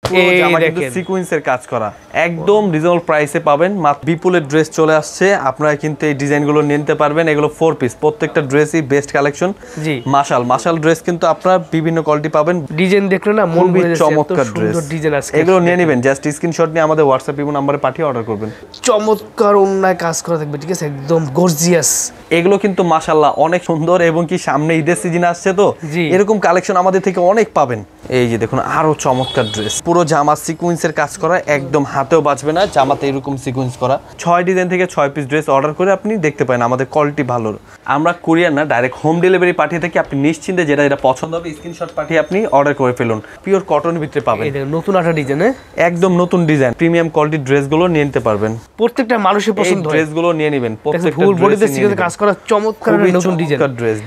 পুরো জামা কিন্তু সিকোয়েন্সের কাজ করা, একদম রিজনেবল প্রাইসে পাবেন। বিপুলের ড্রেস চলে আসছে, আপনারা কিন্তু এই ডিজাইনগুলো নিতে পারবেন। এগুলো 4 পিস, প্রত্যেকটা ড্রেসই বেস্ট কালেকশন। জি, মাশাল ড্রেস কিন্তু আপনারা বিভিন্ন কোয়ালিটি পাবেন। ডিজাইন দেখলে না মন ভরে যাচ্ছে, চমৎকার ড্রেস। ডিজাইন আছে, এগুলো নিয়ে নেবেন, জাস্ট স্ক্রিনশট নিয়ে আমাদের হোয়াটসঅ্যাপ ইমো নম্বরে পাঠিয়ে অর্ডার করবেন। চমৎকার অন্যায় কাজ করা থাকবে, ঠিক আছে, একদম গর্জিয়াস। এগুলো কিন্তু মাশাআল্লাহ অনেক সুন্দর, এবং কি সামনে ঈদের সিজন আসছে তো এরকম কালেকশন আমাদের থেকে অনেক পাবেন। এই যে দেখুন আরো চমৎকার ড্রেস, পুরো জামা সিকোয়েন্সের কাজ করা, একদম হাতেও বাজবে না, জামাতে এরকম সিকোয়েন্স করা। 6 ডিজাইন থেকে 6 পিস ড্রেস অর্ডার করে আপনি দেখতে পারেন, আমাদের কোয়ালিটি ভালো। আমরা কুরিয়ার না, ডাইরেক্ট হোম ডেলিভারি পাঠিয়ে থাকি। আপনি নিশ্চিন্তে যেটা পছন্দ হবে স্ক্রিনশট পাঠিয়ে আপনি অর্ডার করে ফেলুন। পিওর কটনের ভিতরে পাবেন, নতুন একটা ডিজাইন, একদম নতুন ডিজাইন, প্রিমিয়াম কোয়ালিটির ড্রেসগুলো নিয়ে নিতে পারবেন। প্রত্যেকটা মানুষের পছন্দ হয়, ড্রেসগুলো নিয়ে নেবেন। প্রত্যেকটা ফুল বডিতে সিকোয়েন্সে কাজ করা চমৎকার নতুন ডিজাইন।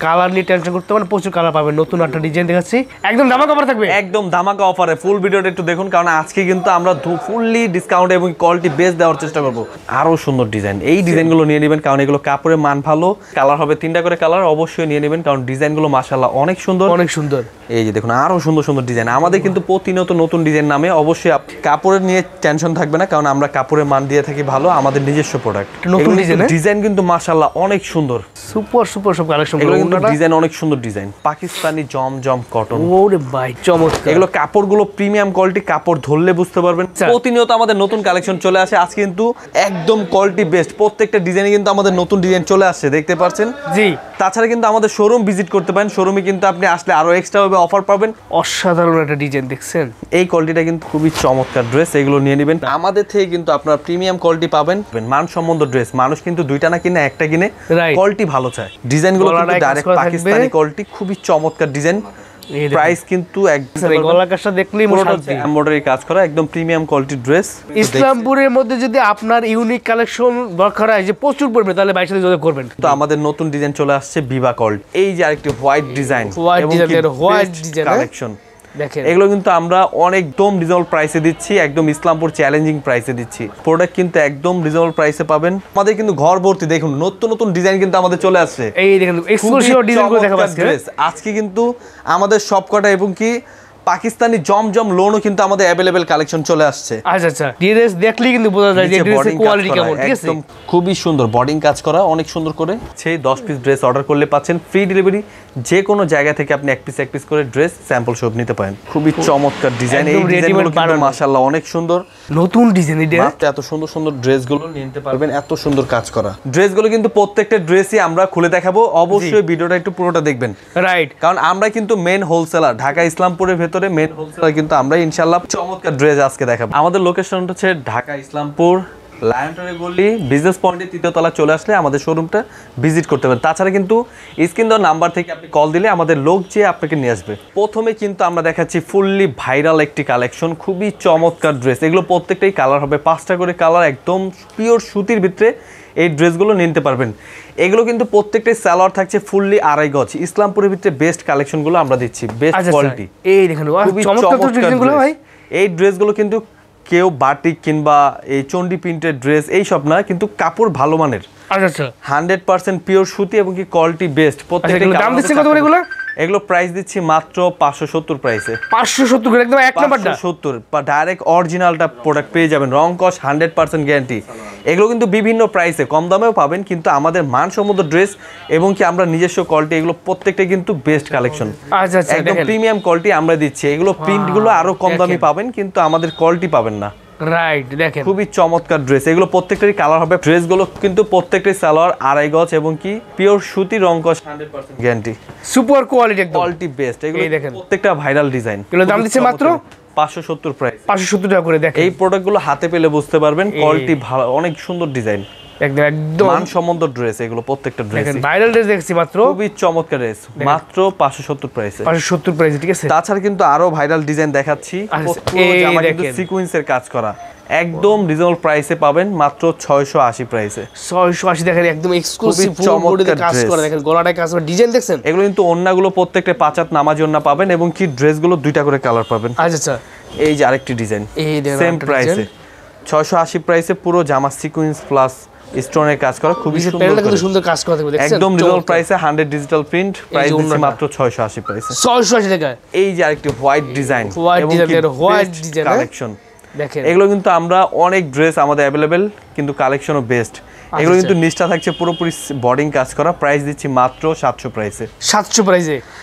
কালার নিয়ে টেনশন করতে পারেন, প্রচুর কালার পাবেন। নতুন একটা ডিজাইন দেখাচ্ছি, একদম ধামাকা অফার থাকবে, একদম ধামাকা অফারে। ফুল ভিডিওটা একটু দেখুন, কারণ আজকে কিন্তু আমরা ফুললি ডিসকাউন্ট এবং কোয়ালিটি বেস্ট দেওয়ার চেষ্টা করব। আরো সুন্দর ডিজাইন, এই ডিজাইনগুলো নিয়ে নেবেন, কারণ এগুলো কাপড়ের মান ভালো। কালার হবে 3টা করে কালার, অবশ্যই নিয়ে নেবেন, কারণ ডিজাইনগুলো মাশাআল্লাহ অনেক সুন্দর, অনেক সুন্দর। এই যে দেখুন আরো সুন্দর সুন্দর ডিজাইন। আমাদের কিন্তু প্রতিনিয়ত নতুন ডিজাইন নামে, অবশ্যই কাপড়ের নিয়ে টেনশন থাকবে না, কারণ আমরা কাপড়ের মান দিয়ে থাকি ভালো, আমাদের নিজস্ব প্রোডাক্ট। নতুন ডিজাইন কিন্তু মাশাআল্লাহ অনেক সুন্দর, সুপার সব কালেকশন। এগুলো কিন্তু ডিজাইন অনেক সুন্দর ডিজাইন, পাকিস্তানি জমজম কটন। ওরে ভাই চমৎকার, এগুলো কাপড়গুলো প্রিমিয়াম কোয়ালিটি, কাপড় ধরলে বুঝতে পারবেন। প্রতিনিয়ত আমাদের নতুন কালেকশন চলে আসে, আজ কিন্তু একদম কোয়ালিটি বেস্ট। প্রত্যেকটা ডিজাইনে কিন্তু আমাদের নতুন ডিজাইন চলে আসছে, দেখতে পাচ্ছেন। জি, তাছাড়া কিন্তু আমাদের শোরুম ভিজিট করতে পারেন, শোরুমে কিন্তু আপনি আসলে আরো এক্সট্রা ভাবে অফার পাবেন। অসাধারণ একটা ডিজাইন দেখছেন, এই কোয়ালিটিটা কিন্তু খুবই চমৎকার ড্রেস, এগুলো নিয়ে নেবেন। আমাদের থেকে কিন্তু আপনারা প্রিমিয়াম কোয়ালিটি পাবেন, মানসম্মত ড্রেস। মানুষ কিন্তু 2টা না কিনে 1টা কিনে, কোয়ালিটি ভালো চায়। ডিজাইনগুলো কিন্তু ডাইরেক্ট পাকিস্তানি কোয়ালিটি, খুবই চমৎকার ডিজাইন। প্রাইস কিন্তু একদম গলার কাজটা দেখলেই শান্তি, এমব্রয়ডারি কাজ করা, একদম প্রিমিয়াম কোয়ালিটির ড্রেস। ইসলামপুরের মধ্যে যদি আপনার ইউনিক কালেকশন দরকার হয় যে প্রচুর পড়বে, তাহলে বাইরের সাথে যোগাযোগ করবেন। তো আমাদের নতুন ডিজাইন চলে আসছে বিভা কোয়ালিটি। এই যে আরেকটি white design, white design collection দেখেন, এগুলো কিন্তু আমরা একদম রিজনেবল প্রাইসে দিচ্ছি, একদম ইসলামপুর চ্যালেঞ্জিং প্রাইসে দিচ্ছি। প্রোডাক্ট কিন্তু একদম রিজনেবল প্রাইসে পাবেন। আমাদের কিন্তু ঘর ভর্তি দেখুন নতুন নতুন ডিজাইন কিন্তু আমাদের চলে আসছে। এই দেখেন এক্সক্লুসিভ ডিজাইনগুলো দেখাবো আজকে কিন্তু আমাদের সবকটা, এবং কি পাকিস্তানি জমজম লোনও কিন্তু আমাদের अवेलेबल কালেকশন চলে আসছে। আচ্ছা ড্রেস দেখলেই কিন্তু বোঝা যায় যে ড্রেসের কোয়ালিটি কেমন, ঠিক আছে। একদম খুবই সুন্দর বডিং কাজ করা, অনেক সুন্দর করে। সেই 10 পিস ড্রেস অর্ডার করলে পাচ্ছেন ফ্রি ডেলিভারি। যে কোনো জায়গা থেকে আপনি এক পিস করে ড্রেস স্যাম্পল সব নিতে পারেন। খুবই চমৎকার ডিজাইন, এই ডিজাইনগুলো কিন্তু মাশাআল্লাহ অনেক সুন্দর, নতুন ডিজাইন। এত সুন্দর সুন্দর ড্রেসগুলো নিতে পারবেন, এত সুন্দর কাজ করা ড্রেসগুলো কিন্তু প্রত্যেকটা ড্রেসই আমরা খুলে দেখাবো। অবশ্যই ভিডিওটা একটু পুরোটা দেখবেন, রাইট, কারণ আমরা কিন্তু মেন হোলসেলার, ঢাকা ইসলামপুরের ভেতরে মেন হোলসেলার কিন্তু আমরা। ইনশাআল্লাহ চমৎকার ড্রেস আজকে দেখাবো। আমাদের লোকেশনটা হচ্ছে ঢাকা ইসলামপুর লায়নটনের গলি বিজনেস পয়েন্টের 3য় তলা চলে আসলে আমাদের শোরুমটা ভিজিট করতে পারেন। তাছাড়া কিন্তু স্ক্রিন দেওয়া নাম্বার থেকে আপনি কল দিলে আমাদের লোক যেয়ে আপনাকে নিয়ে আসবে। প্রথমে কিন্তু আমরা দেখাচ্ছি ফুললি ভাইরাল একটি কালেকশন, খুবই চমৎকার ড্রেস। এগুলো প্রত্যেকটাই কালার হবে, 5টা করে কালার, একদম পিওর সুতির ভিতরে এই ড্রেসগুলো নিতে পারবেন। এগুলো কিন্তু প্রত্যেকটাই সালোয়ার থাকছে ফুললি 2.5 গজ। ইসলামপুরের ভিতরে বেস্ট কালেকশনগুলো আমরা দিচ্ছি, বেস্ট কোয়ালিটি। এই দেখেন চমৎকার ডিজাইনগুলো ভাই। এই ড্রেসগুলো কিন্তু কেউ বাটিক কিংবা এই চন্ডি প্রিন্টেড ড্রেস এইসব না, কিন্তু কাপড় ভালো মানের। আচ্ছা 100% পিওর সুতি এবং কি কোয়ালিটি বেস্ট। প্রত্যেকটা দাম দিচ্ছেন কত করে এগুলো? এগুলো প্রাইস দিচ্ছি মাত্র 570 প্রাইসে। 570 করে একদম এক নাম্বারটা 570 বা ডাইরেক্ট অরিজিনালটা প্রোডাক্ট পেয়ে যাবেন, রং কস 100% গ্যারান্টি। এগুলো কিন্তু বিভিন্ন প্রাইসে কম দামেও পাবেন, কিন্তু আমাদের মানসম্মত ড্রেস এবং কি আমরা নিজস্ব কোয়ালিটি, এগুলো প্রত্যেকটা কিন্তু বেস্ট কালেকশন। আচ্ছা একদম প্রিমিয়াম কোয়ালিটি আমরা দিচ্ছি। এগুলো প্রিন্টগুলো আরো কম দামি পাবেন, কিন্তু আমাদের কোয়ালিটি পাবেন না। রাইট, দেখেন খুবই চমৎকার ড্রেস। এগুলো প্রত্যেকটারই কালার হবে। ড্রেসগুলো কিন্তু প্রত্যেকটাই সালোয়ার 2.5 গজ এবং কি পিওর সুতি, রং কস 100% গ্যারান্টি, সুপার কোয়ালিটি, একদম কোয়ালিটি বেস্ট। এগুলো দেখেন প্রত্যেকটা ভাইরাল ডিজাইন। এগুলো দাম দিচ্ছে মাত্র 570 প্রাইস, 570 টাকা করে। দেখেন এই প্রোডাক্টগুলো হাতে পেলে বুঝতে পারবেন কোয়ালিটি ভালো, অনেক সুন্দর ডিজাইন, একদম মানসম্মত ড্রেস। এগুলো প্রত্যেকটা ড্রেস দেখেন ভাইরাল ড্রেস দেখছি মাত্র, খুবই চমৎকার ড্রেস, মাত্র 570 প্রাইসে। 570 প্রাইসে, ঠিক আছে। তাছাড়া কিন্তু আরো ভাইরাল ডিজাইন দেখাচ্ছি, পুরো জামা কিন্তু সিকোয়েন্সের কাজ করা, একদম রিজনেবল প্রাইসে পাবেন, মাত্র 680 প্রাইসে। 680 দেখেন, একদম এক্সক্লুসিভ বডিতে কাজ করা। দেখেন গলাটায় কাজ করা, ডিজাইন দেখছেন। এগুলো কিন্তু ওন্নাগুলো প্রত্যেকটা 5 হাত নামাজি ওন্না পাবেন, এবং কি ড্রেসগুলো 2টা করে কালার পাবেন। আচ্ছা এই যে আরেকটি ডিজাইন, এই সেম প্রাইসে 680 প্রাইসে পুরো জামা সিকোয়েন্স প্লাস স্টোনের কাজ করা, খুবই প্যানেলটা কিন্তু সুন্দর কাজ করা থাকবে, দেখছেন একদম রিজনাল প্রাইসে 100 ডিজিটাল প্রিন্ট, প্রাইস দিচ্ছি মাত্র 680 প্রাইসে। 680 টাকা। এই যে আরেকটি white design, white design collection দেখেন, এগুলো কিন্তু আমরা অনেক ড্রেস আমাদের অ্যাভেলেবেল, কিন্তু কালেকশনও বেস্ট। এগুলো কিন্তু নিচটা থাকছে পুরোপুরি বডিং কাজ করা, প্রাইস দিচ্ছি মাত্র 700 প্রাইসে। 700 প্রাইসে।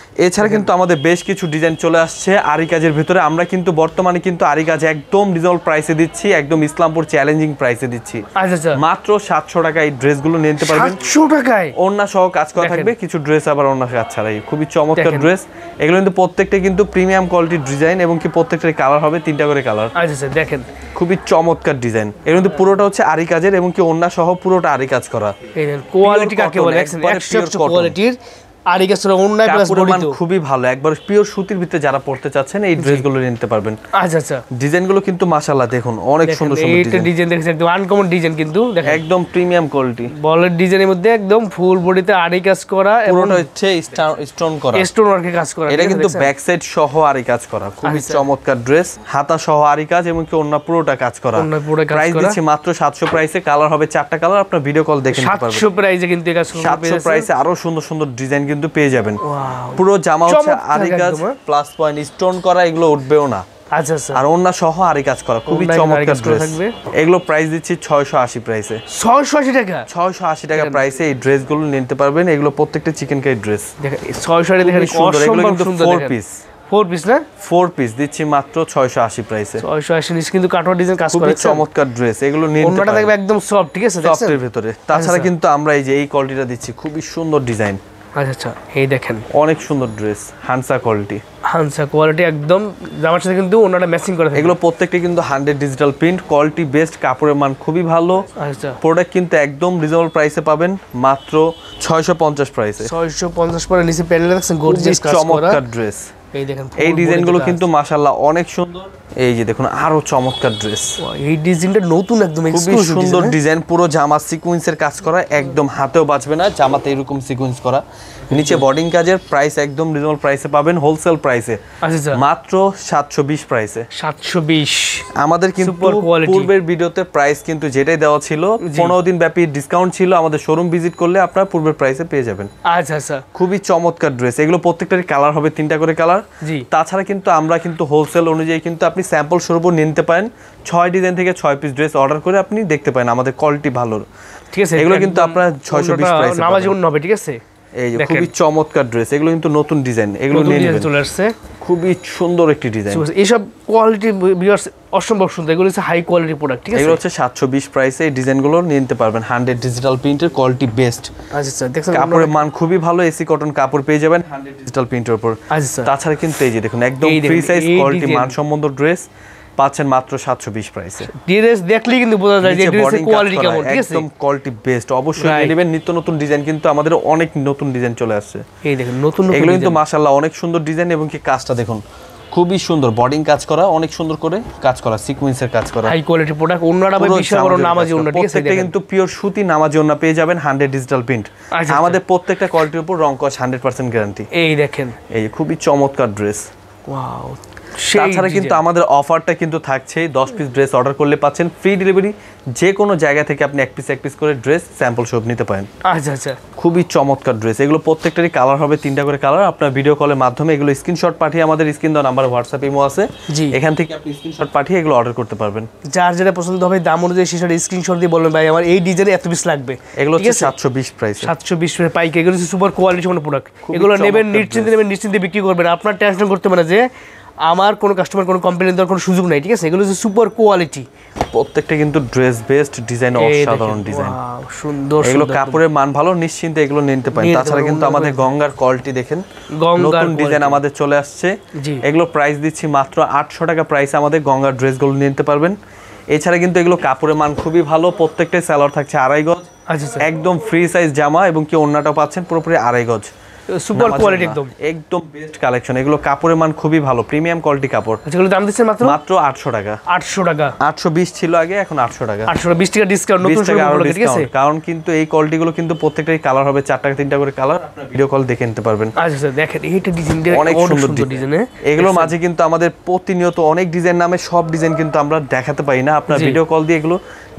এছাড়া কিন্তু আমাদের বেশ কিছু ডিজাইন চলে আসছে আরি কাজের ভিতরে। আমরা কিন্তু বর্তমানে কিন্তু আরি কাজ একদম রিজনেবল প্রাইসে দিচ্ছি, একদম ইসলামপুর চ্যালেঞ্জিং প্রাইসে দিচ্ছি। আচ্ছা, মাত্র 700 টাকায় এই ড্রেসগুলো নিতে পারবেন। 700 টাকায় ওড়না সহ কাজ করা থাকবে, কিছু ড্রেস আবার ওড়না কাজ ছাড়াই, খুবই চমৎকার ড্রেস। এগুলো কিন্তু প্রত্যেকটা কিন্তু প্রিমিয়াম কোয়ালিটির ডিজাইন, এবং কি প্রত্যেকটার কালার হবে 3টা করে কালার। আচ্ছা দেখেন, খুবই চমৎকার ডিজাইন। এগুলো কিন্তু পুরোটা হচ্ছে আরি কাজের, এবং কি ওড়না সহ পুরোটা আরি কাজ করা। এই দেখেন কোয়ালিটি কাকে বলে, 100% কোয়ালিটির আরি কাজের ওড়না প্লাস বডি তো খুবই ভালো। একবার পিওর সুতির ভিতরে যারা পড়তে চাচ্ছেন এই ড্রেসগুলো নিতে পারবেন। আচ্ছা, ডিজাইনগুলো কিন্তু মাশাআল্লাহ দেখুন অনেক সুন্দর সুন্দর ডিজাইন। এই ডিজাইন দেখেন, একদম আনকমন ডিজাইন, কিন্তু দেখেন একদম প্রিমিয়াম কোয়ালিটি। বলের ডিজাইনের মধ্যে একদম ফুল বডিতে আরি কাজ করা, এবং পুরোটা হচ্ছে স্টোন করা, স্টোন ওয়ার্কে কাজ করা। এটা কিন্তু ব্যাক সাইড সহ আরি কাজ করা, খুবই চমৎকার ড্রেস। হাতা সহ আরি কাজ, এবং কি ওড়না পুরোটা কাজ করা। প্রাইস দিচ্ছি মাত্র 700 প্রাইসে। কালার হবে 4টা কালার, আপনারা ভিডিও কল দেখে নিতে পারবেন। 700 প্রাইসে কিন্তু এই কাজ 700 প্রাইসে আরো সুন্দর সুন্দর ডিজাইন কিন্তু পেয়ে যাবেন। পুরো জামা হচ্ছে আরি কাজ প্লাস পয়েন্ট স্টোন করা, এগুলো উঠবেও না। আচ্ছা, আর ওড়না সহ আরি কাজ করা, খুবই চমৎকার ড্রেস। এগুলো প্রাইস দিচ্ছি 680 প্রাইসে। 680 টাকা। 680 টাকা প্রাইসে এই ড্রেসগুলো নিতে পারবেন। এগুলো প্রত্যেকটা চিকেন কারি ড্রেস। দেখেন 680 দেখেন, এগুলো কিন্তু 4 পিস। 4 পিস না? 4 পিস দিচ্ছি মাত্র 680 প্রাইসে। 680 নিচে কিন্তু কাটওয়ার ডিজাইন কাজ করা, খুবই চমৎকার ড্রেস। এগুলো নিতে পারবেন। ওড়নাটা দেখবে একদম সফট, ঠিক আছে, দেখছেন সফটের ভিতরে। তাছাড়া কিন্তু আমরা এই যে এই কোয়ালিটিটা দিচ্ছি, খুবই সুন্দর ডিজাইন। আচ্ছা, এই দেখেন অনেক সুন্দর ড্রেস, হানসা কোয়ালিটি। হানসা কোয়ালিটি একদম জামার সাথে কিন্তু ওড়নাটা ম্যাচিং করা থাকে। এগুলো প্রত্যেকটা কিন্তু 100 ডিজিটাল প্রিন্ট, কোয়ালিটি বেস্ট, কাপড়ের মান খুবই ভালো। আচ্ছা, প্রোডাক্ট কিন্তু একদম রিজনেবল প্রাইসে পাবেন, মাত্র 650 প্রাইসে। 650 পরে নিচে প্যানেল দেখছেন গর্জিয়াস কাজ করা, চমৎকার ড্রেস। এই দেখেন এই ডিজাইনগুলো কিন্তু মাশাআল্লাহ অনেক সুন্দর। এই যে দেখুন আরো চমৎকার ড্রেস। এই ডিজাইনটা নতুন, একদম খুবই সুন্দর ডিজাইন। পুরো জামা সিকোয়েন্সের কাজ করা, একদম হাতেও বাজবে না, জামাতে এরকম সিকোয়েন্স করা, নিচে বডিং কাজের। প্রাইস একদম রিজনেবল প্রাইসে পাবেন, হোলসেল প্রাইসে। আচ্ছা, মাত্র 720 প্রাইসে। 720। আমাদের কিন্তু পূর্বের ভিডিওতে প্রাইস কিন্তু যেটাই দেওয়া ছিল, 15 দিন ব্যাপী ডিসকাউন্ট ছিল। আমাদের শোরুম ভিজিট করলে আপনারা পূর্বের প্রাইসে পেয়ে যাবেন। আচ্ছা, খুবই চমৎকার ড্রেস। এগুলো প্রত্যেকটারই কালার হবে 3টা করে কালার। তাছাড়া কিন্তু আমরা কিন্তু হোলসেল অনুযায়ী কিন্তু আপনি স্যাম্পল স্বরূপও নিতে পারেন। 6 ডিজাইন থেকে 6 পিস ড্রেস অর্ডার করে আপনি দেখতে পারেন, আমাদের কোয়ালিটি ভালো, ঠিক আছে। এগুলো কিন্তু আপনারা 620 প্রাইসে নামাজি ওড়না হবে, ঠিক আছে। এই যে খুবই চমৎকার ড্রেস। এগুলো কিন্তু নতুন ডিজাইন, এগুলো নিয়ে নেবেন, চলে আসছে। খুবই সুন্দর একটি ডিজাইন। এইসব কোয়ালিটি ভিউয়ার্স অসম্ভব সুন্দর, এগুলো হচ্ছে হাই কোয়ালিটি প্রোডাক্ট, ঠিক আছে। এগুলো হচ্ছে 720 প্রাইসে এই ডিজাইনগুলো নিতে পারবেন। 100 ডিজিটাল প্রিন্টের, কোয়ালিটি বেস্ট। আচ্ছা, দেখছেন কাপড়ের মান খুবই ভালো, এসি কটন কাপড় পেয়ে যাবেন 100 ডিজিটাল প্রিন্টের উপর। আচ্ছা, তাছাড়া কিন্তু এই যে দেখুন একদম ফ্রি সাইজ কোয়ালিটি মানসম্মত ড্রেস পাচ্ছেন মাত্র 720 প্রাইসে। ড্রেস দেখলেই কিন্তু বোঝা যায় যে ড্রেসের কোয়ালিটি কেমন, ঠিক আছে। একদম কোয়ালিটি বেস্ট। অবশ্যই নিয়ে নেবেন। নিত্য নতুন ডিজাইন কিন্তু আমাদের অনেক নতুন ডিজাইন চলে আসছে। এই দেখেন নতুন এগুলো কিন্তু মাশাআল্লাহ অনেক সুন্দর ডিজাইন, এবং কি কাজটা দেখুন খুবই সুন্দর, বডিং কাজ করা, অনেক সুন্দর করে কাজ করা, সিকোয়েন্সের কাজ করা, হাই কোয়ালিটি প্রোডাক্ট। ওন্নাটা ভাই বিশাল বড় নামাজি ওন্না, ঠিক আছে। প্রত্যেকটা কিন্তু পিওর সুতি নামাজি ওন্না পেয়ে যাবেন 100 ডিজিটাল প্রিন্ট। আমাদের প্রত্যেকটা কোয়ালিটির উপর রং কস 100% গ্যারান্টি। এই দেখেন, এই খুবই চমৎকার ড্রেস। ওয়াও। তাছাড়া কিন্তু আমাদের অফারটা কিন্তু থাকছে, 10 পিস ড্রেস অর্ডার করলে পাচ্ছেন ফ্রি ডেলিভারি। যে কোনো জায়গা থেকে আপনি এক পিস করে ড্রেস স্যাম্পল সব নিতে পারেন। আচ্ছা, খুবই চমৎকার ড্রেস। এগুলো প্রত্যেকটারই কালার হবে 3টা করে কালার। আপনার ভিডিও কলের মাধ্যমে এগুলো স্ক্রিনশট পাঠিয়ে আমাদের স্ক্রিন দেওয়া নাম্বার হোয়াটসঅ্যাপ ইমো আছে, এখান থেকে আপনি স্ক্রিনশট পাঠিয়ে এগুলো অর্ডার করতে পারবেন। যার যেটা পছন্দ হবে দাম অনুযায়ী সেটা স্ক্রিনশট দিয়ে বলবেন ভাই আমার এই ডিজাইনে এত পিস লাগবে। এগুলো হচ্ছে 720 প্রাইস। 720 এর পাইক। এগুলো হচ্ছে সুপার কোয়ালিটি সম্পন্ন প্রোডাক্ট। এগুলো নেবেন, নিশ্চিন্তে বিক্রি করবেন। আপনার টেনশন করতে হবে না যে আমার কোনো কাস্টমার কোনো কমপ্লেইন দেওয়ার কোনো সুযোগ নাই, ঠিক আছে। এগুলো হচ্ছে সুপার কোয়ালিটি, প্রত্যেকটা কিন্তু ড্রেস বেস্ট ডিজাইন, অসাধারণ ডিজাইন, সুন্দর। এগুলো কাপড়ের মান ভালো, নিশ্চিন্তে এগুলো নিতে পারেন। তাছাড়া কিন্তু আমাদের গঙ্গার কোয়ালিটি দেখেন, নতুন ডিজাইন আমাদের চলে আসছে। এগুলো প্রাইস দিচ্ছি মাত্র 800 টাকা প্রাইসে আমাদের গঙ্গার ড্রেসগুলো নিতে পারবেন। এছাড়া কিন্তু এগুলো কাপড়ের মান খুবই ভালো, প্রত্যেকটাই সালোয়ার থাকছে 2.5 গজ, একদম ফ্রি সাইজ জামা, এবং কি ওড়নাটা পাচ্ছেন পুরোপুরি 2.5 গজ, সুপার কোয়ালিটি, একদম বেস্ট কালেকশন। এগুলো কাপড়ের মান খুবই ভালো, প্রিমিয়াম কোয়ালিটি কাপড়। এগুলো দাম দিচ্ছেন মাত্র 800 টাকা। 800 টাকা। 820 ছিল আগে, এখন 800 টাকা। 820 টাকা ডিসকাউন্ট, নতুন শুরু, ঠিক আছে। কারণ কিন্তু এই কোয়ালিটিগুলো কিন্তু প্রত্যেকটাই কালার হবে 4টা 3টা করে কালার, আপনারা ভিডিও কল দেখে নিতে পারবেন। আচ্ছা, দেখেন এইটা ডিজাইনটা অনেক সুন্দর ডিজাইন। এগুলোর মাঝে কিন্তু আমাদের প্রতিনিয়ত অনেক ডিজাইন নামে সব ডিজাইন কিন্তু আমরা দেখাতে পারি না, আপনারা ভিডিও কল দিয়ে এগুলো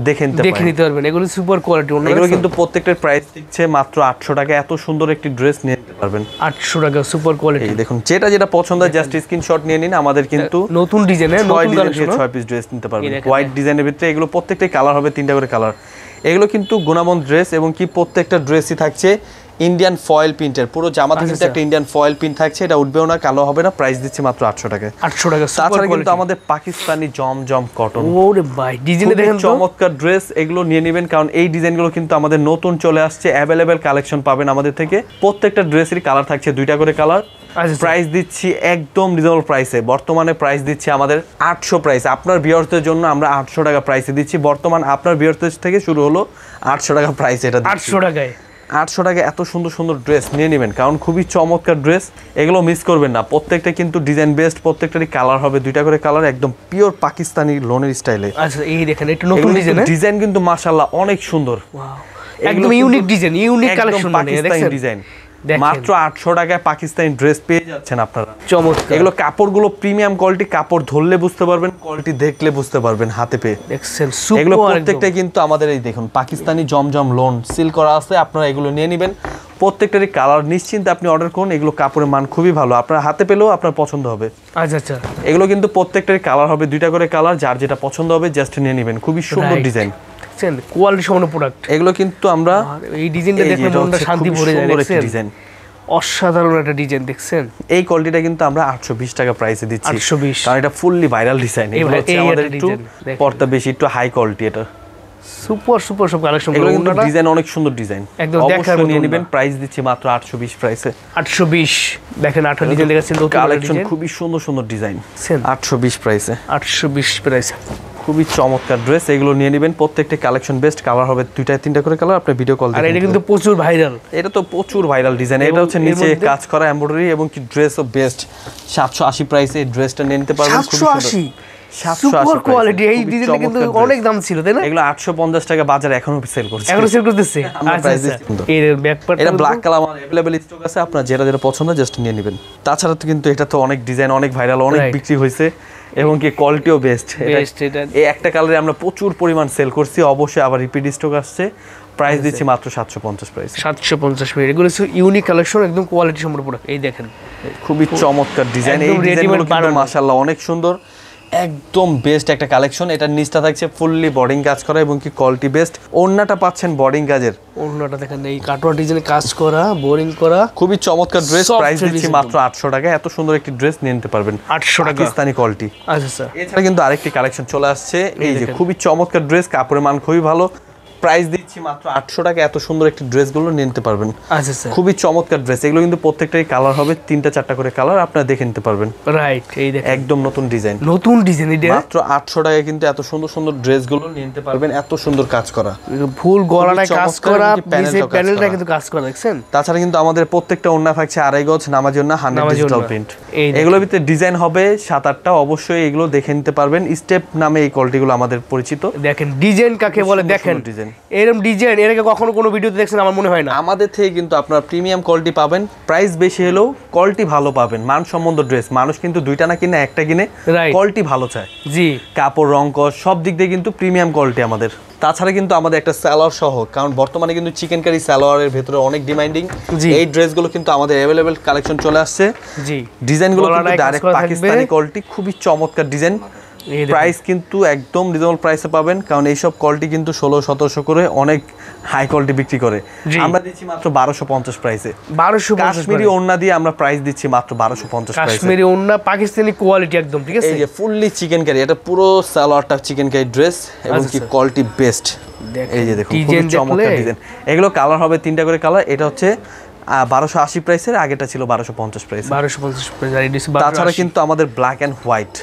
দেখে নিতে পারবেন। এগুলো সুপার কোয়ালিটি, এগুলো কিন্তু প্রত্যেকটার প্রাইস দিচ্ছে মাত্র 800 টাকা। এত সুন্দর একটি ড্রেস নিয়ে নিতে পারবেন 800 টাকা, সুপার কোয়ালিটি। এই দেখুন, যেটা পছন্দ হয় জাস্ট স্ক্রিনশট নিয়ে নিন। আমাদের কিন্তু নতুন ডিজাইনের নতুন কালেকশন 6 পিস ড্রেস নিতে পারবেন হোয়াইট ডিজাইনের ভিতরে। এগুলো প্রত্যেকটাই কালার হবে 3টা করে কালার। এগুলো কিন্তু গুণাবন্ত ড্রেস এবং কি প্রত্যেকটা ড্রেসই থাকছে ইন্ডিয়ান ফয়েল প্রিন্টের। পুরো জামাতে কিন্তু একটা ইন্ডিয়ান ফয়েল প্রিন্ট থাকছে, এটা উঠবেও না, কালো হবে না। প্রাইস দিচ্ছি মাত্র 800 টাকা। 800 টাকা। তাছাড়া কিন্তু আমাদের পাকিস্তানি জমজম কটন, ওরে ভাই ডিজাইনে দেখেন তো, চমৎকার ড্রেস। এগুলো নিয়ে নেবেন, কারণ এই ডিজাইনগুলো কিন্তু আমাদের নতুন চলে আসছে। অ্যাভেলেবেল কালেকশন পাবেন আমাদের থেকে। প্রত্যেকটা ড্রেসেরই কালার থাকছে 2টা করে কালার। প্রাইস দিচ্ছি একদম রিজনেবল প্রাইসে। বর্তমানে প্রাইস দিচ্ছি আমাদের 800 প্রাইস। আপনার ভিউয়ারদের জন্য আমরা 800 টাকা প্রাইসে দিচ্ছি। বর্তমান আপনার ভিউয়ারদের থেকে শুরু হলো 800 টাকা প্রাইস। এটা 800 টাকায়, 800 টাকা এত সুন্দর সুন্দর ড্রেস নিয়ে নেবেন, কারণ খুবই চমৎকার ড্রেস। এগুলো মিস করবেন না। প্রত্যেকটা কিন্তু ডিজাইন বেস্ট, প্রত্যেকটারই কালার হবে 2টা করে কালার, একদম পিওর পাকিস্তানি লোনের স্টাইলে। আচ্ছা এই দেখেন একটু নতুন ডিজাইন কিন্তু মাশাআল্লাহ অনেক সুন্দর, একদম unique design, unique collection. Pakistani design মাত্র 800 টাকায় পাকিস্তানি ড্রেস পেয়ে যাচ্ছেন আপনারা। চমৎকার। এগুলো কাপড়গুলো প্রিমিয়াম কোয়ালিটি, কাপড় ধরলে বুঝতে পারবেন, কোয়ালিটি দেখলে বুঝতে পারবেন হাতে পেয়ে। দেখছেন এগুলো প্রত্যেকটাই কিন্তু আমাদের এই দেখুন পাকিস্তানি জমজম লোন সিল করা আছে। আপনারা এগুলো নিয়ে নেবেন, প্রত্যেকটারই কালার নিশ্চিন্তে আপনি অর্ডার করুন। এগুলো কাপড়ের মান খুবই ভালো, আপনার হাতে পেলেও আপনার পছন্দ হবে। আচ্ছা আচ্ছা, এগুলো কিন্তু প্রত্যেকটারই কালার হবে 2টা করে কালার, যার যেটা পছন্দ হবে জাস্ট নিয়ে নেবেন। খুবই সুন্দর ডিজাইন, কোয়ালিটি সম্পন্ন প্রোডাক্ট। এগুলো কিন্তু আমরা এই ডিজাইনটা দেখলে মনটা শান্তি ভরে যায়। দেখছেন ডিজাইন, অসাধারণ একটা ডিজাইন দেখছেন। এই কোয়ালিটিটা কিন্তু আমরা 820 টাকা প্রাইসে দিচ্ছি। 820, কারণ এটা ফুললি ভাইরাল ডিজাইন। এগুলো হচ্ছে আমাদের একটু পর্দা বেশি, একটু হাই কোয়ালিটি। এটা সুপার সুপার সব কালেকশন। এগুলো কিন্তু ডিজাইন অনেক সুন্দর ডিজাইন, একদম দেখার মতো নিয়ে নেবেন। প্রাইস দিচ্ছি মাত্র 820 প্রাইসে। 820 দেখেন, 8 ডিজাইন দেখাচ্ছেন, নতুন কালেকশন খুবই সুন্দর সুন্দর ডিজাইন। 820 প্রাইসে, 820 প্রাইসে খুবই চমৎকার ড্রেস। এগুলো নিয়ে নেবেন, প্রত্যেকটা কালেকশন বেস্ট, কালার হবে 2টা 3টা করে কালার। আপনি ভিডিও কল আর এটা কিন্তু প্রচুর ভাইরাল, এটা তো প্রচুর ভাইরাল ডিজাইন। এটা হচ্ছে নিচে কাজ করা এমব্রয়ডারি এবং কি ড্রেসও বেস্ট। 780 প্রাইসে এই ড্রেসটা নিয়ে নিতে পারবেন। 780 সুপার কোয়ালিটি। এই ডিজাইনটা কিন্তু অনেক দাম ছিল তাই না? এগুলো 850 টাকা বাজারে এখনো সেল করছে, এখনো সেল করতেছে। আচ্ছা এর ব্যাক পার্ট, এটা ব্ল্যাক কালার আমার अवेलेबल স্টক আছে, আপনারা যেটা যেটা পছন্দ জাস্ট নিয়ে নেবেন। তাছাড়া তো কিন্তু এটা তো অনেক ডিজাইন, অনেক ভাইরাল, অনেক বিক্রি হয়েছে এবং কি কোয়ালিটিও বেস্ট। এটা এই একটা কালারে আমরা প্রচুর পরিমাণ সেল করছি, অবশ্যই আবার রিপিট স্টক আসছে। প্রাইস দিচ্ছি মাত্র 750 প্রাইস। 750 প্রাইস। এগুলো ইউনিক কালেকশন, একদম কোয়ালিটি সম্পন্ন প্রোডাক্ট। এই দেখেন খুবই চমৎকার ডিজাইন। এই ডিজাইনগুলো কিন্তু মাশাআল্লাহ অনেক সুন্দর, একদম বেস্ট একটা কালেকশন। এটার নিচটা থাকছে ফুললি বর্ডিং কাজ করা এবং কি কোয়ালিটি বেস্ট। ওড়নাটা পাচ্ছেন বর্ডিং কাজের, ওড়নাটা দেখেন এই কাটওয়ার ডিজাইনে কাজ করা, বোরিং করা, খুবই চমৎকার ড্রেস। প্রাইস দিচ্ছি মাত্র 800 টাকা। এত সুন্দর একটি ড্রেস নিয়ে নিতে পারবেন 800 টাকা, পাকিস্তানি কোয়ালিটি। আচ্ছা স্যার, এছাড়া কিন্তু আরেকটি কালেকশন চলে আসছে, এই যে খুবই চমৎকার ড্রেস, কাপড়ের মান খুবই ভালো। প্রাইস দিচ্ছি মাত্র 800 টাকা। এত সুন্দর একটি ড্রেসগুলো নিয়ে নিতে পারবেন। আচ্ছা স্যার, খুবই চমৎকার ড্রেস। এগুলো কিন্তু প্রত্যেকটাই কালার হবে 3টা 4টা করে কালার, আপনারা দেখে নিতে পারবেন। রাইট, এই দেখেন একদম নতুন ডিজাইন, নতুন ডিজাইন। এটা মাত্র 800 টাকায় কিন্তু এত সুন্দর সুন্দর ড্রেসগুলো নিয়ে নিতে পারবেন। এত সুন্দর কাজ করা, ফুল গলাটা কাজ করা, নিচে প্যানেলটা কিন্তু কাজ করা দেখছেন। তাছাড়া কিন্তু আমাদের প্রত্যেকটা ওড়না থাকছে 2.5 গজ নামাজি ওড়না, 100 ডিজিটাল প্রিন্ট। এগুলোর ভিতরে ডিজাইন হবে 7-8টা, অবশ্যই এগুলো দেখে নিতে পারবেন। স্টেপ নামে এই কোয়ালিটিগুলো আমাদের পরিচিত। দেখেন ডিজাইন কাকে বলে, দেখেন এরকম ডিজাইন এর আগে কখনো কোনো ভিডিওতে দেখছেন আমার মনে হয় না। আমাদের থেকে কিন্তু আপনারা প্রিমিয়াম কোয়ালিটি পাবেন, প্রাইস বেশি হলেও কোয়ালিটি ভালো পাবেন। মানসম্মত ড্রেস, মানুষ কিন্তু 2টা না কিনে একটা কিনে, কোয়ালিটি ভালো চায়। জি, কাপড়, রং, কস সব দিক দিয়ে কিন্তু প্রিমিয়াম কোয়ালিটি আমাদের। তাছাড়া কিন্তু আমাদের একটা সালোয়ার সহ, কারণ বর্তমানে কিন্তু চিকেন কারি সালোয়ারের ভেতরে অনেক ডিমান্ডিং। এই ড্রেসগুলো কিন্তু আমাদের অ্যাভেলেবেল কালেকশন চলে আসছে। জি, ডিজাইনগুলো কিন্তু ডাইরেক্ট পাকিস্তানি কোয়ালিটি, খুবই চমৎকার ডিজাইন। প্রাইস কিন্তু একদম রিজনেবল প্রাইসে পাবেন, কারণ এইসব কোয়ালিটি কিন্তু 1600-1700 করে অনেক হাই কোয়ালিটি বিক্রি করে। আমরা দিচ্ছি মাত্র 1250 প্রাইসে। 1250 কাশ্মীরি ওড়না দিয়ে আমরা প্রাইস দিচ্ছি মাত্র 1250 প্রাইসে। কাশ্মীরি ওড়না, পাকিস্তানি কোয়ালিটি একদম ঠিক আছে। এই যে ফুললি চিকেন কারি, এটা পুরো সালোয়ারটা চিকেন কারি ড্রেস এবং কি কোয়ালিটি বেস্ট। এই যে দেখুন খুবই চমৎকার ডিজাইন। এগুলো কালার হবে 3টা করে কালার। এটা হচ্ছে 1280 প্রাইসের, আগেটা ছিল 1250 প্রাইস। 1250 প্রাইস। তাছাড়া কিন্তু আমাদের ব্ল্যাক এন্ড হোয়াইট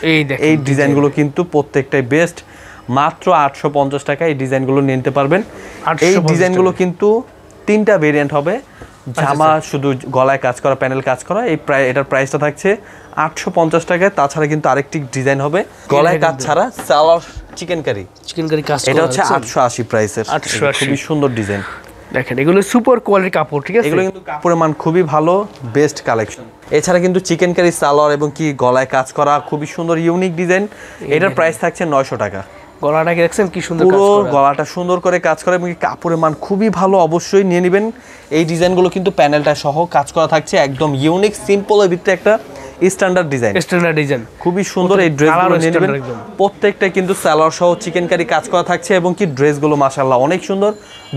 এই ডিজাইনগুলো কিন্তু প্রত্যেকটাই বেস্ট। মাত্র 850 টাকা এই ডিজাইনগুলো নিতে পারবেন। এই ডিজাইনগুলো কিন্তু 3টা ভেরিয়েন্ট হবে, জামা শুধু গলায় কাজ করা, প্যানেল কাজ করা। এটার প্রাইসটা থাকছে 850 টাকায়। তাছাড়া কিন্তু আরেকটি ডিজাইন হবে গলায় কাজ ছাড়া, সালোয়ার চিকেন কারি কাজ, এটা হচ্ছে 880 প্রাইসের। খুবই সুন্দর ডিজাইন। দেখেন এগুলো সুপার কোয়ালিটি কাপড় ঠিক আছে। এগুলো কিন্তু কাপড়ের মান খুবই ভালো, বেস্ট কালেকশন। এছাড়া কিন্তু চিকেন কারি সালোয়ার এবং কি গলায় কাজ করা খুবই সুন্দর ইউনিক ডিজাইন। এটার প্রাইস থাকছে 900 টাকা। গলাটা কি দেখছেন কি সুন্দর কাজ পুরো করা। গলাটা সুন্দর করে কাজ করা এবং কাপড়ের মান খুবই ভালো, অবশ্যই নিয়ে নেবেন। এই ডিজাইনগুলো কিন্তু প্যানেলটা সহ কাজ করা থাকছে, একদম ইউনিক সিম্পলের ভিতরে একটা স্ট্যান্ডার্ড ডিজাইন, স্ট্যান্ডার্ড ডিজাইন খুবই সুন্দর। এই ড্রেসগুলো নিয়ে নেবেন, প্রত্যেকটা কিন্তু সালোয়ার সহ চিকেন কারি কাজ করা থাকছে এবং কি ড্রেসগুলো মাশাআল্লাহ অনেক সুন্দর।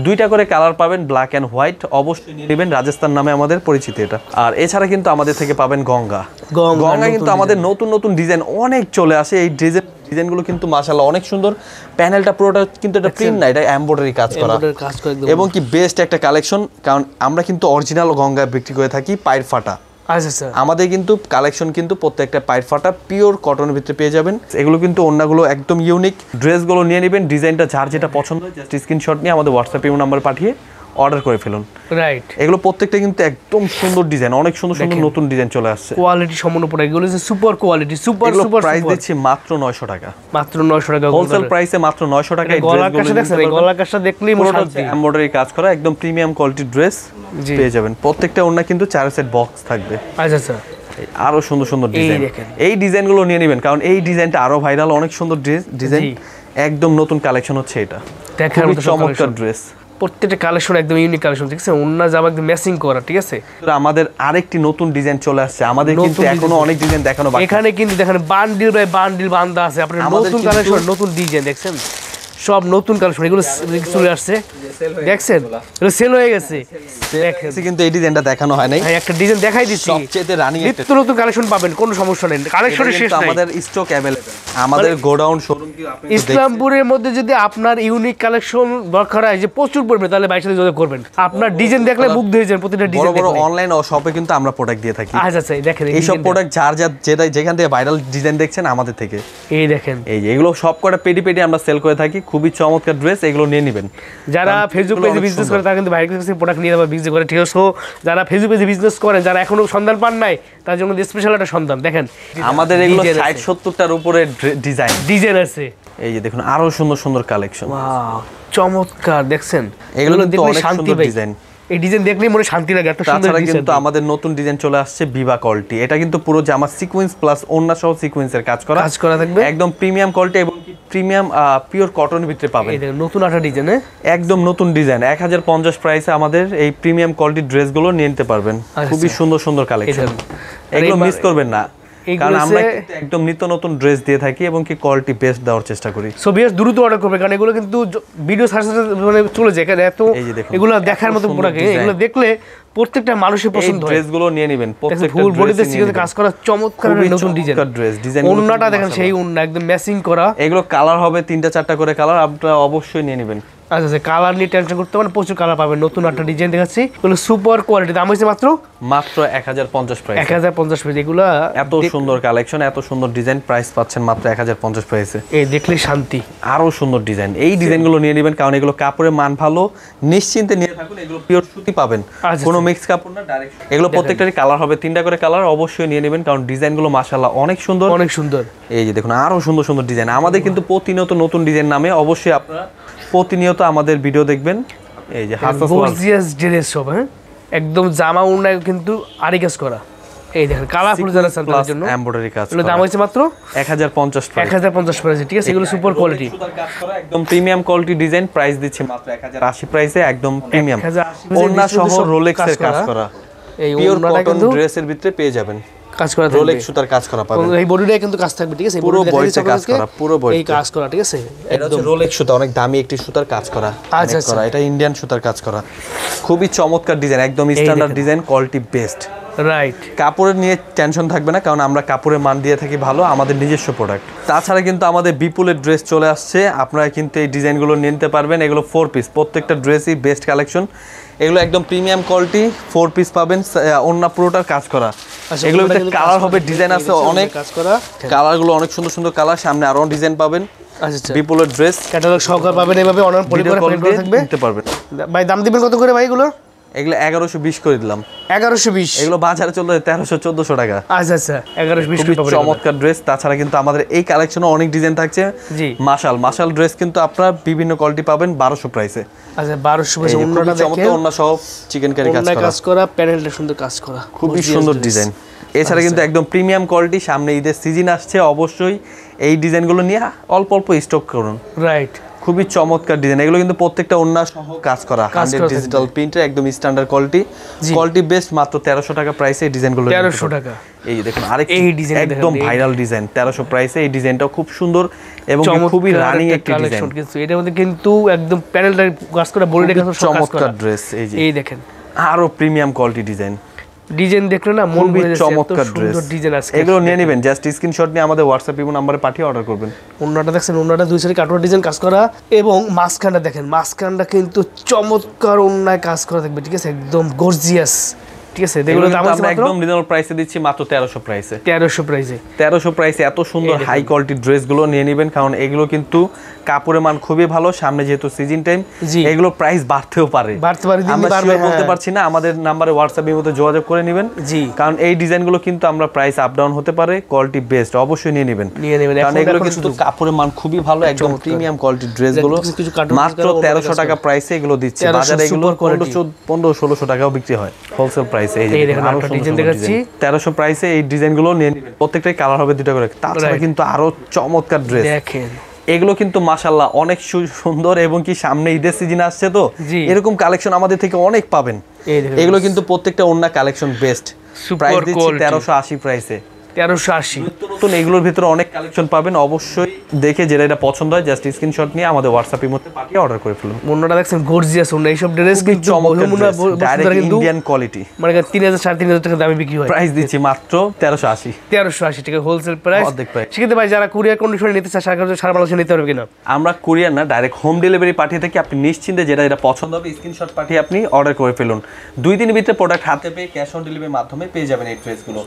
দুইটা করে কালার পাবেন, ব্ল্যাক এন্ড হোয়াইট, অবশ্যই নিয়ে নেবেন। রাজস্থান নামে আমাদের পরিচিত এটা। আর এছাড়া কিন্তু আমাদের থেকে পাবেন গঙ্গা। গঙ্গা কিন্তু আমাদের নতুন নতুন ডিজাইন অনেক চলে আসে। এই ডিজাইনগুলো কিন্তু মাশাআল্লাহ অনেক সুন্দর। প্যানেলটা পুরোটা কিন্তু এটা প্রিন্ট না, এটা এমব্রয়ডারি কাজ করা এবং কি বেস্ট একটা কালেকশন, কারণ আমরা কিন্তু অরিজিনাল গঙ্গা বিক্রি করে থাকি পায়ের ফাটা। আচ্ছা, আমাদের কিন্তু কালেকশন কিন্তু প্রত্যেকটা পায়ের ফাটা পিওর কটনের ভিতরে পেয়ে যাবেন। এগুলো কিন্তু ওড়নাগুলো একদম ইউনিক। ড্রেসগুলো নিয়ে নেবেন, ডিজাইনটা যার যেটা পছন্দ হয় জাস্ট স্ক্রিনশট নিয়ে আমাদের হোয়াটসঅ্যাপে নাম্বার পাঠিয়ে অর্ডার করে ফেলুন। রাইট, এগুলো প্রত্যেকটা কিন্তু একদম সুন্দর ডিজাইন, অনেক সুন্দর সুন্দর নতুন ডিজাইন চলে আসছে। কোয়ালিটি সম্পূর্ণ পুরো এগুলো হচ্ছে সুপার কোয়ালিটি, সুপার প্রাইস দিচ্ছি মাত্র 900 টাকা, মাত্র 900 টাকা হোলসেল প্রাইসে, মাত্র 900 টাকা। এই গলার কাছে দেখছেন, এই গলার কাছটা দেখলেই মনে শান্তি। এমব্রয়ডারি কাজ করা একদম প্রিমিয়াম কোয়ালিটির ড্রেস পেয়ে যাবেন। প্রত্যেকটা ওড়না কিন্তু 4 সেট বক্স থাকবে। আচ্ছা, আরো সুন্দর সুন্দর ডিজাইন, এই ডিজাইনগুলো নিয়ে নেবেন কারণ এই ডিজাইনটা আরো ভাইরাল, অনেক সুন্দর ডিজাইন, একদম নতুন কালেকশন হচ্ছে এটা। দেখার মতো চমৎকার ড্রেস, প্রত্যেকটা কালেকশন একদম ইউনিক কালেকশন, ঠিক আছে, ওন্না জামা একদম ম্যাচিং করা, ঠিক আছে। আমাদের আরেকটি নতুন ডিজাইন চলে আসছে, আমাদের কিন্তু এখনো অনেক ডিজাইন দেখানো বাকি। এখানে কিন্তু দেখেন বান্ডিল বাই বান্ডিল বান্দা আছে, আপনার নতুন কালেকশন, নতুন ডিজাইন দেখছেন, সব নতুন কালেকশন, এগুলো চলে আসছে, দেখছেন এগুলো সেল হয়ে গেছে। দেখেন কিন্তু এই ডিজাইনটা দেখানো হয় নাই, একটা ডিজাইন দেখাই দিচ্ছি, সবচেয়ে রানিং একটা নিত্য নতুন কালেকশন পাবেন, কোনো সমস্যা নেই, কালেকশনের শেষ নাই, আমাদের স্টক अवेलेबल, আমাদের গোডাউন শোরুম কি আপনি ইসলামপুরের মধ্যে যদি আপনার ইউনিক কালেকশন দরকার হয় যে প্রচুর পরিমাণে, তাহলে বাইরে সাথে যোগাযোগ করবেন। আপনার ডিজাইন দেখলে মুগ্ধ হয়ে যাবেন, প্রতিটা ডিজাইন বড় বড় অনলাইন ও শপে কিন্তু আমরা প্রোডাক্ট দিয়ে থাকি। আচ্ছা, দেখেন এই সব প্রোডাক্ট যার যেখান থেকে ভাইরাল ডিজাইন দেখছেন আমাদের থেকে, এই দেখেন, এই যে এগুলো সব কটা পেডি পেডি আমরা সেল করে থাকি, খুবই চমৎকার ড্রেস, এগুলো নিয়ে নেবেন। যারা ফেসবুক পেজে বিজনেস করে তারা কিন্তু বাইরে থেকে প্রোডাক্ট নিয়ে বিজনেস করে, ঠিক আছে। যারা ফেসবুক পেজে বিজনেস করেন, যারা এখনো সন্ধান পান নাই, তার জন্য স্পেশাল একটা সন্ধান। দেখেন আমাদের এগুলো 60-70টার উপরে ডিজাইন আছে, এই যে দেখুন আরো সুন্দর সুন্দর কালেকশন, ওয়াও চমৎকার, দেখছেন এগুলো দেখলে শান্তি পাই, ডিজাইন, এই ডিজাইন দেখলেই মনে শান্তি লাগে। এত সুন্দর ডিজাইন। কিন্তু আমাদের নতুন ডিজাইন চলে আসছে বিবা কোয়ালিটি, এটা কিন্তু পুরো জামা সিকোয়েন্স প্লাস ওড়না সহ সিকোয়েন্সের কাজ করা থাকবে, একদম প্রিমিয়াম কোয়ালিটি এবং প্রিমিয়াম পিওর কটনের ভিতরে পাবেন। এই দেখুন নতুন একটা ডিজাইন, একদম নতুন ডিজাইন, 1050 প্রাইসে আমাদের এই প্রিমিয়াম কোয়ালিটির ড্রেসগুলো নিয়ে নিতে পারবেন। খুবই সুন্দর সুন্দর কালেকশন, এগুলো মিস করবেন না, কারণ আমরা একদম নিত্য নতুন ড্রেস দিয়ে থাকি এবং কি কোয়ালিটি বেস্ট দেওয়ার চেষ্টা করি। সো বেশ দ্রুত অর্ডার করবে, কারণ এগুলো কিন্তু ভিডিও সার্চে মানে চলে যায়, কারণ এত এগুলো দেখার মতো প্রোডাক্ট, এগুলো দেখলে প্রত্যেকটা মানুষের পছন্দ হয়। ড্রেসগুলো নিয়ে নেবেন, প্রত্যেকটা ফুল বডিতে সিকোয়েন্সে কাজ করা চমৎকার নতুন ডিজাইন, ওন্নাটা দেখেন সেই ওন্না একদম ম্যাচিং করা। এগুলো কালার হবে 3-4টা করে কালার, আপনারা অবশ্যই নিয়ে নেবেন। আচ্ছা, কালার নিয়ে টেনশন করতে পারেন, প্রচুর কালার পাবেন। নতুন একটা ডিজাইন দেখাচ্ছি, এগুলো সুপার কোয়ালিটি, দাম হচ্ছে মাত্র 1050 প্রাইস, 1050 প্রাইস। এগুলো এত সুন্দর কালেকশন, এত সুন্দর ডিজাইন, প্রাইস পাচ্ছেন মাত্র 1050 প্রাইসে। এই দেখলে শান্তি, আরো সুন্দর ডিজাইন, এই ডিজাইনগুলো নিয়ে নেবেন কারণ এগুলো কাপড়ের মান ভালো, নিশ্চিন্তে নিয়ে থাকুন, এগুলো পিওর সুতি পাবেন, কোনো মিক্স কাপড় না, ডাইরেক্ট। এগুলো প্রত্যেকটারই কালার হবে 3টা করে কালার, অবশ্যই নিয়ে নেবেন কারণ ডিজাইনগুলো মাশাআল্লাহ অনেক সুন্দর, অনেক সুন্দর। এই যে দেখুন আরো সুন্দর সুন্দর ডিজাইন, আমাদের কিন্তু প্রতিনিয়ত নতুন ডিজাইন নামে, অবশ্যই আপনারা প্রতিনিয়ত আমাদের ভিডিও দেখবেন। এই যে গর্জিয়াস ড্রেস সব, হ্যাঁ একদম জামা ওড়না কিন্তু আরি কাজ করা, এই দেখেন কালারফুল যারা চান তাদের জন্য এমব্রয়ডারি কাজ, এগুলো দাম হচ্ছে মাত্র 1050 প্রাইস, ঠিক আছে। এগুলো সুপার কোয়ালিটি, একদম প্রিমিয়াম কোয়ালিটি ডিজাইন, প্রাইস দিচ্ছি মাত্র 1080 প্রাইসে, একদম প্রিমিয়াম ওড়না সহ রোলেক্সের কাজ করা, এই পিওর কটন ড্রেসের ভিতরে পেয়ে যাবেন, কাজ করা রোলেক্স সুতার কাজ করা পাবেন, এই বডিটাই কিন্তু কাজ থাকবে, ঠিক আছে, পুরো বডিতে কাজ করা, পুরো বডি এই কাজ করা, ঠিক আছে। এটা হচ্ছে রোলেক্স সুতা, অনেক দামি একটি সুতার কাজ করা, আচ্ছা, এটা ইন্ডিয়ান সুতার কাজ করা, খুবই চমৎকার ডিজাইন, একদম standard design, quality best. Right, কাপড়ের নিয়ে টেনশন থাকবে না কারণ আমরা কাপড়ের মান দিয়ে থাকি ভালো, আমাদের নিজস্ব প্রোডাক্ট। তাছাড়া কিন্তু আমাদের বিপুলের ড্রেস চলে আসছে, আপনারা কিন্তু এই ডিজাইনগুলো নিতে পারবেন। এগুলো 4 পিস, প্রত্যেকটা ড্রেসই বেস্ট কালেকশন, এগুলো একদম প্রিমিয়াম কোয়ালিটি, 4 পিস পাবেন, ওন্না পুরোটার কাজ করা। এগুলোর ভিতরে কালার হবে, ডিজাইন আছে অনেক, কাজ করা কালারগুলো অনেক সুন্দর সুন্দর কালার, সামনে আরো ডিজাইন পাবেন। আচ্ছা, বিপুলের ড্রেস ক্যাটালগ সহকারে পাবেন, এইভাবে অনলাইন পরিকল্পনা প্রিন্ট করা থাকবে, নিতে পারবেন। ভাই দাম দিবেন কত করে ভাই এগুলো? এগুলো 1120 করে দিলাম, 1120। এগুলো বাজারে চলতে 1300-1400 টাকা। আচ্ছা, 1120 করে পাবেন। চমৎকার ড্রেস। তাছাড়া কিন্তু আমাদের এই কালেকশনে অনেক ডিজাইন থাকছে। জি, মাশাল ড্রেস কিন্তু আপনারা বিভিন্ন কোয়ালিটি পাবেন 1200 প্রাইসে। আচ্ছা, 1200 প্রাইসে, ওন্নাটা দেখেন, ওন্না সহ চিকেন কারি কাজ করা, প্যানেলটা সুন্দর কাজ করা, খুবই সুন্দর ডিজাইন। এছাড়া কিন্তু একদম প্রিমিয়াম কোয়ালিটি, সামনে ঈদের সিজন আসছে, অবশ্যই এই ডিজাইনগুলো নিয়ে অল্প অল্প স্টক করুন। রাইট, খুবই চমৎকার ডিজাইন, এগুলো কিন্তু প্রত্যেকটা ওন্না সহ কাজ করা 100 ডিজিটাল প্রিন্টের একদম স্ট্যান্ডার্ড কোয়ালিটি বেস্ট, মাত্র 1300 টাকা প্রাইসে এই ডিজাইনগুলো 1300 টাকা। এই যে দেখুন আরেকটা একদম ভাইরাল ডিজাইন 1300 প্রাইসে, এই ডিজাইনটাও খুব সুন্দর এবং খুবই রানিং একটা ডিজাইন। কিন্তু এটার মধ্যে কিন্তু একদম প্যানেলটা কাজ করা, বডিটা কাজ করা, চমৎকার ড্রেস। এই যে এই দেখেন আরো প্রিমিয়াম কোয়ালিটি ডিজাইন দেখলে না মন ভরে যাচ্ছে, চমৎকার এত ড্রেস। সুন্দর ডিজাইন আছে। এগুলো নিয়ে নেবেন, জাস্ট স্ক্রিনশট নিয়ে আমাদের হোয়াটসঅ্যাপ ইমো নম্বরে পাঠিয়ে অর্ডার করবেন। ওন্নাটা দেখছেন, ওন্নাটা দুই সাইডে কাটওয়ার্ক ডিজাইন কাজ করা, এবং মাঝখানটা দেখেন, মাঝখানটা কিন্তু চমৎকার ওন্নায় কাজ করা থাকবে, ঠিক আছে, একদম গর্জিয়াস, ঠিক আছে। এগুলো দাম আছে মাত্র একদম রিজনেবল প্রাইসে দিচ্ছি, মাত্র 1300 প্রাইসে। 1300 প্রাইসে, 1300 প্রাইসে এত সুন্দর হাই কোয়ালিটি ড্রেসগুলো নিয়ে নেবেন, কারণ এগুলো কিন্তু কাপড়ের মান খুবই ভালো। সামনে যেহেতু সিজন টাইম, এগুলো প্রাইস বাড়তেও পারে, আমরা শিওর বলতে পারছি না। আমাদের নম্বরে হোয়াটসঅ্যাপের মধ্যে যোগাযোগ করে নেবেন, জি, কারণ এই ডিজাইনগুলো কিন্তু আমরা প্রাইস আপ ডাউন হতে পারে, কোয়ালিটি বেস্ট, অবশ্যই নিয়ে নেবেন। কারণ এগুলো কিন্তু কাপড়ের মান খুবই ভালো, একদম প্রিমিয়াম কোয়ালিটির ড্রেসগুলো মাত্র 1300 টাকা প্রাইসে এগুলো দিচ্ছে। বাজারে এগুলো 1500-1600 টাকাও বিক্রি হয় হোলসেল প্রাইসে। এই দেখেন আরো ডিজাইন দেখাচ্ছি 1300 প্রাইসে, এই ডিজাইনগুলো নিয়ে নেবেন। প্রত্যেকটাই কালার হবে দুটো করে। তাছাড়া কিন্তু আরো চমৎকার ড্রেস দেখেন, এগুলো কিন্তু মাশাআল্লাহ অনেক সুন্দর, এবং কি সামনে ঈদের সিজন আসছে, তো এরকম কালেকশন আমাদের থেকে অনেক পাবেন। এগুলো কিন্তু প্রত্যেকটা ওন্না কালেকশন বেস্ট, প্রাইস দিচ্ছি 1380 প্রাইসে। 1380 নতুন এগুলোর ভিতরে অনেক কালেকশন পাবেন, অবশ্যই দেখে যেটা এটা পছন্দ হয় জাস্ট স্ক্রিনশট নিয়ে আমাদের হোয়াটসঅ্যাপের মধ্যে পাঠিয়ে অর্ডার করে ফেলুন। ওন্নাটা দেখছেন গর্জিয়াস ওন্না, এইসব ড্রেস কিন্তু ডাইরেক্ট ইন্ডিয়ান কোয়ালিটি, মানে 3000-3500 টাকা দামে বিক্রি হয়। প্রাইস দিচ্ছি মাত্র 1380 টাকা হোলসেল প্রাইস। সেক্ষেত্রে ভাই যারা কুরিয়ার কন্ডিশনে নিতে চায়, সারা বাংলাদেশে নিতে পারবে কিনা? আমরা কুরিয়ার না, ডাইরেক্ট হোম ডেলিভারি পাঠিয়ে থাকি। আপনি নিশ্চিন্তে যেটা এটা পছন্দ হবে স্ক্রিনশট পাঠিয়ে আপনি অর্ডার করে ফেলুন। 2 দিনের ভিতরে প্রোডাক্ট হাতে পেয়ে ক্যাশ অন ডেলিভারির মাধ্যমে পেয়ে যাবেন এই ড্রেসগুলো।